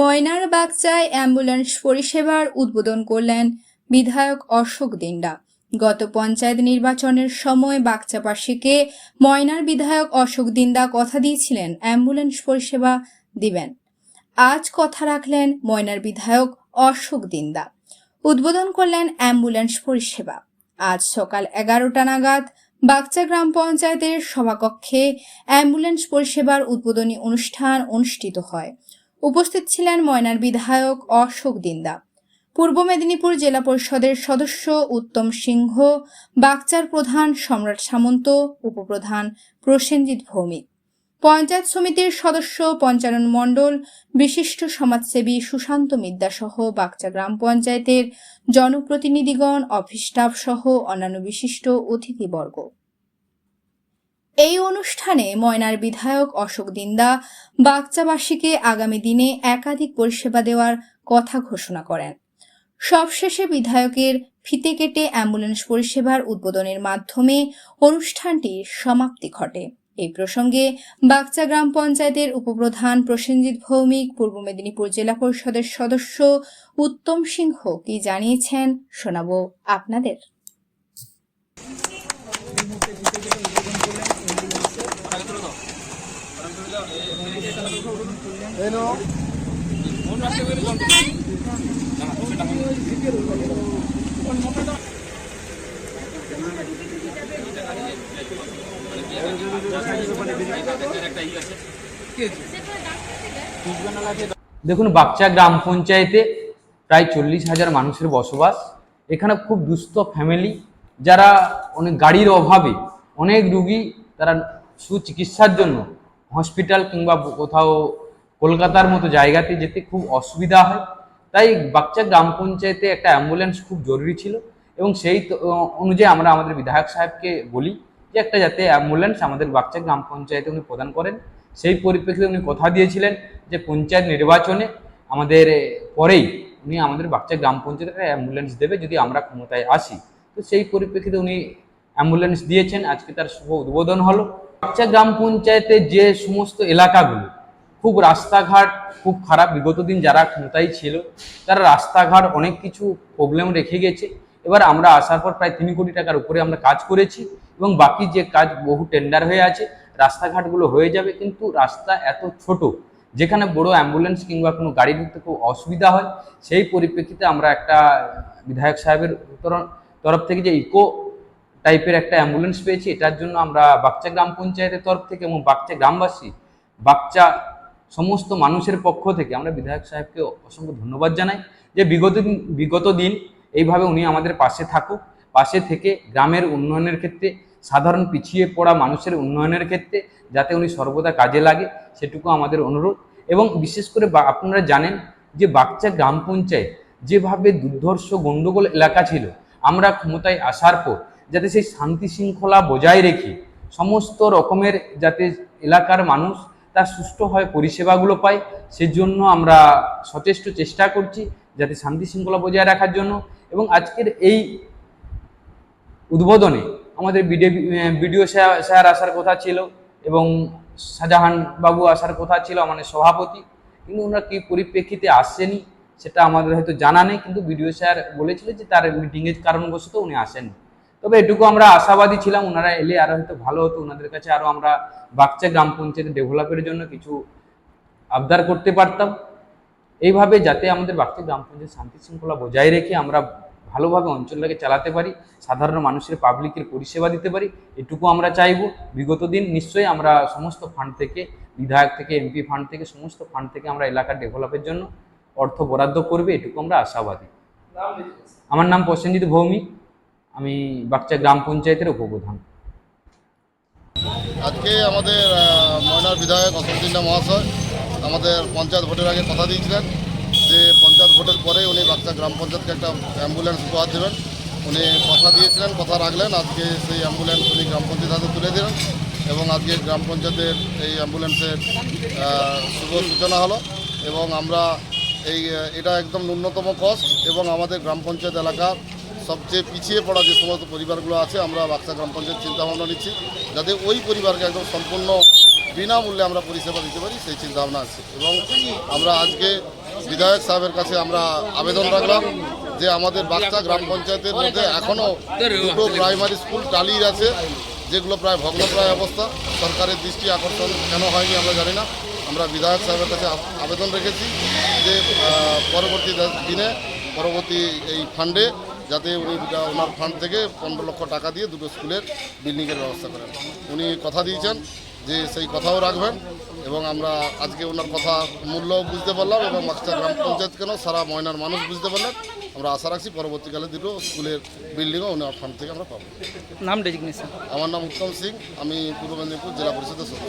ময়নার বাগচায় অ্যাম্বুলেন্স পরিষেবার উদ্বোধন করলেন বিধায়ক অশোক দিন্দা। গত পঞ্চায়েত নির্বাচনের সময় বাগচাবাসীকে ময়নার বিধায়ক অশোক দিন্দা কথা দিয়েছিলেন অ্যাম্বুলেন্স পরিষেবা দিবেন। আজ কথা রাখলেন ময়নার বিধায়ক অশোক দিন্দা, উদ্বোধন করলেন অ্যাম্বুলেন্স পরিষেবা। আজ সকাল 11টা নাগাদ বাগচা গ্রাম পঞ্চায়েতের সভাকক্ষে অ্যাম্বুলেন্স পরিষেবার উদ্বোধনী অনুষ্ঠান অনুষ্ঠিত হয়। উপস্থিত ছিলেন ময়নার বিধায়ক অশোক দিন্দা, পূর্ব মেদিনীপুর জেলা পরিষদের সদস্য উত্তম সিংহ, বাগচার প্রধান সম্রাট সামন্ত, উপপ্রধান প্রসেনজিৎ ভৌমিক, পঞ্চায়েত সমিতির সদস্য পঞ্চানন মণ্ডল, বিশিষ্ট সমাজসেবী সুশান্ত মিদ্যা সহ বাগচা গ্রাম পঞ্চায়েতের জনপ্রতিনিধিগণ, অফিস স্টাফ সহ অন্যান্য বিশিষ্ট অতিথিবর্গ। এই অনুষ্ঠানে ময়নার বিধায়ক অশোক দিন্দা বাগচাবাসীকে আগামী দিনে একাধিক পরিষেবা দেওয়ার কথা ঘোষণা করেন। সবশেষে বিধায়কের ফিতে কেটে অ্যাম্বুলেন্স পরিষেবার উদ্বোধনের মাধ্যমে অনুষ্ঠানটির সমাপ্তি ঘটে। এই প্রসঙ্গে বাগচা গ্রাম পঞ্চায়েতের উপপ্রধান প্রসেনজিৎ ভৌমিক, পূর্ব মেদিনীপুর জেলা পরিষদের সদস্য উত্তম সিংহ কি জানিয়েছেন শোনাবো আপনাদের। দেখুন, বাগচা গ্রাম পঞ্চায়েতে প্রায় 40,000 মানুষের বসবাস। এখানে খুব দুস্থ ফ্যামিলি, যারা অনেক গাড়ির অভাবে অনেক রুগী তারা সুচিকিৎসার জন্য হসপিটাল কিংবা কোথাও কলকাতার মতো জায়গাতে যেতে খুব অসুবিধা হয়। তাই বাগচা গ্রাম পঞ্চায়েতে একটা অ্যাম্বুলেন্স খুব জরুরি ছিল এবং সেই অনুযায়ী আমরা আমাদের বিধায়ক সাহেবকে বলি যে একটা যাতে অ্যাম্বুলেন্স আমাদের বাগচা গ্রাম পঞ্চায়েতে উনি প্রদান করেন। সেই পরিপ্রেক্ষিতে উনি কথা দিয়েছিলেন যে পঞ্চায়েত নির্বাচনে আমাদের পরেই উনি আমাদের বাগচা গ্রাম পঞ্চায়েতে অ্যাম্বুলেন্স দেবে যদি আমরা ক্ষমতায় আসি। তো সেই পরিপ্রেক্ষিতে উনি অ্যাম্বুলেন্স দিয়েছেন। আজকে তার শুভ উদ্বোধন হলো। বাগচা গ্রাম পঞ্চায়েতে যে সমস্ত এলাকাগুলো খুব রাস্তাঘাট খুব খারাপ, বিগত দিন যারা ক্ষমতায় ছিল তারা রাস্তাঘাট অনেক কিছু প্রবলেম রেখে গেছে। এবার আমরা আসার পর প্রায় 3 কোটি টাকার উপরে আমরা কাজ করেছি এবং বাকি যে কাজ বহু টেন্ডার হয়ে আছে, রাস্তাঘাটগুলো হয়ে যাবে। কিন্তু রাস্তা এত ছোট, যেখানে বড় অ্যাম্বুলেন্স কিংবা কোনো গাড়ি ঢুকতে খুব অসুবিধা হয়। সেই পরিপ্রেক্ষিতে আমরা একটা বিধায়ক সাহেবের তরফ থেকে যে ইকো টাইপের একটা অ্যাম্বুলেন্স পেয়েছি। এটার জন্য আমরা বাগচা গ্রাম পঞ্চায়েতের তরফ থেকে এবং বাগচা গ্রামবাসী, বাগচা সমস্ত মানুষের পক্ষ থেকে আমরা বিধায়ক সাহেবকে অসংখ্য ধন্যবাদ জানাই যে বিগত দিন এইভাবে উনি আমাদের পাশে থাকুক, পাশে থেকে গ্রামের উন্নয়নের ক্ষেত্রে, সাধারণ পিছিয়ে পড়া মানুষের উন্নয়নের ক্ষেত্রে যাতে উনি সর্বদা কাজে লাগে সেটুকু আমাদের অনুরোধ। এবং বিশেষ করে আপনারা জানেন যে বাগচা গ্রাম পঞ্চায়েত যেভাবে দুর্ধর্ষ গণ্ডগোল এলাকা ছিল, আমরা ক্ষমতায় আসার পর যাতে সেই শান্তি শৃঙ্খলা বজায় রেখে সমস্ত রকমের যাতে এলাকার মানুষ তার সুষ্ঠুভাবে পরিষেবাগুলো পায়, সেজন্য আমরা সচেষ্ট চেষ্টা করছি যাতে শান্তি শৃঙ্খলা বজায় রাখার জন্য। এবং আজকের এই উদ্বোধনে আমাদের বিডিও স্যার আসার কথা ছিল এবং শাহজাহান বাবু আসার কথা ছিল, আমাদের সভাপতি, কিন্তু ওনারা কি পরিপ্রেক্ষিতে আসছেনি সেটা আমাদের হয়তো জানা নেই। কিন্তু বিডিও স্যার বলেছিল যে তার মিটিংয়ের কারণবশত উনি আসেননি। তবে এটুকু আমরা আশাবাদী ছিলাম ওনারা এলে আরো হয়তো ভালো হতো, ওনাদের কাছে আরো আমরা বাগচা গ্রাম পঞ্চায়েত ডেভেলপের জন্য কিছু আবদার করতে পারতাম। এইভাবে যাতে আমাদের বাগচা গ্রাম পঞ্চায়েত শান্তি শৃঙ্খলা বজায় রেখে আমরা ভালোভাবে অঞ্চলটাকে চালাতে পারি, সাধারণ মানুষের পাবলিকের পরিষেবা দিতে পারি, এটুকু আমরা চাইব। বিগত দিন নিশ্চয়ই আমরা সমস্ত ফান্ড থেকে, বিধায়ক থেকে, এমপি ফান্ড থেকে, সমস্ত ফান্ড থেকে আমরা এলাকার ডেভেলপের জন্য অর্থ বরাদ্দ করবে, এটুকু আমরা আশাবাদী। আমার নাম প্রসেনজিৎ ভৌমিক, আমি বাগচা গ্রাম পঞ্চায়েতের উপপ্রধান। আজকে আমাদের ময়নার বিধায়ক অশোক দিন্দা মহাশয় আমাদের পঞ্চায়েত ভোটের আগে কথা দিয়েছিলেন যে পঞ্চায়েত ভোটের পরে উনি বাগচা গ্রাম পঞ্চায়েতকে একটা অ্যাম্বুলেন্স উপহার দেবেন। উনি কথা দিয়েছিলেন, কথা রাখলেন। আজকে সেই অ্যাম্বুলেন্স উনি গ্রাম পঞ্চায়েত হাতে তুলে দিলেন এবং আজকে গ্রাম পঞ্চায়েতের এই অ্যাম্বুলেন্সের শুভ সূচনা হলো। এবং আমরা এটা একদম ন্যূনতম কস্ট এবং আমাদের গ্রাম পঞ্চায়েত এলাকার সবচেয়ে পিছিয়ে পড়া যে সমস্ত পরিবারগুলো আছে, আমরা বাগচা গ্রাম পঞ্চায়েত চিন্তাভাবনা নিচ্ছি যাতে ওই পরিবারকে একদম সম্পূর্ণ বিনামূল্যে আমরা পরিষেবা দিতে পারি, সেই চিন্তাভাবনা আছে। এবং আমরা আজকে বিধায়ক সাহেবের কাছে আমরা আবেদন রাখলাম যে আমাদের বাগচা গ্রাম পঞ্চায়েতের মধ্যে এখনও দুটো প্রাইমারি স্কুল টালির আছে, যেগুলো প্রায় ভগ্নপ্রায় অবস্থা। সরকারের দৃষ্টি আকর্ষণ কেন হয়নি আমরা জানি না। আমরা বিধায়ক সাহেবের কাছে আবেদন রেখেছি যে পরবর্তী দিনে পরবর্তী এই ফান্ডে যাতে উনি ওনার ফান্ড থেকে 15 লক্ষ টাকা দিয়ে দুটো স্কুলের বিল্ডিংয়ের ব্যবস্থা করেন। উনি কথা দিয়েছেন যে সেই কথাও রাখবেন, এবং আমরা আজকে ওনার কথা মূল্যও বুঝতে পারলাম এবং বাগচা গ্রাম পঞ্চায়েত কেন সারা ময়নার মানুষ বুঝতে পারলেন। আমরা আশা রাখছি পরবর্তীকালে দুটো স্কুলের বিল্ডিংও ওনার ফান্ড থেকে আমরা পাবো। নাম ডেজিগনেশন? আমার নাম উত্তম সিং, আমি পূর্ব মেদিনীপুর জেলা পরিষদের সদস্য।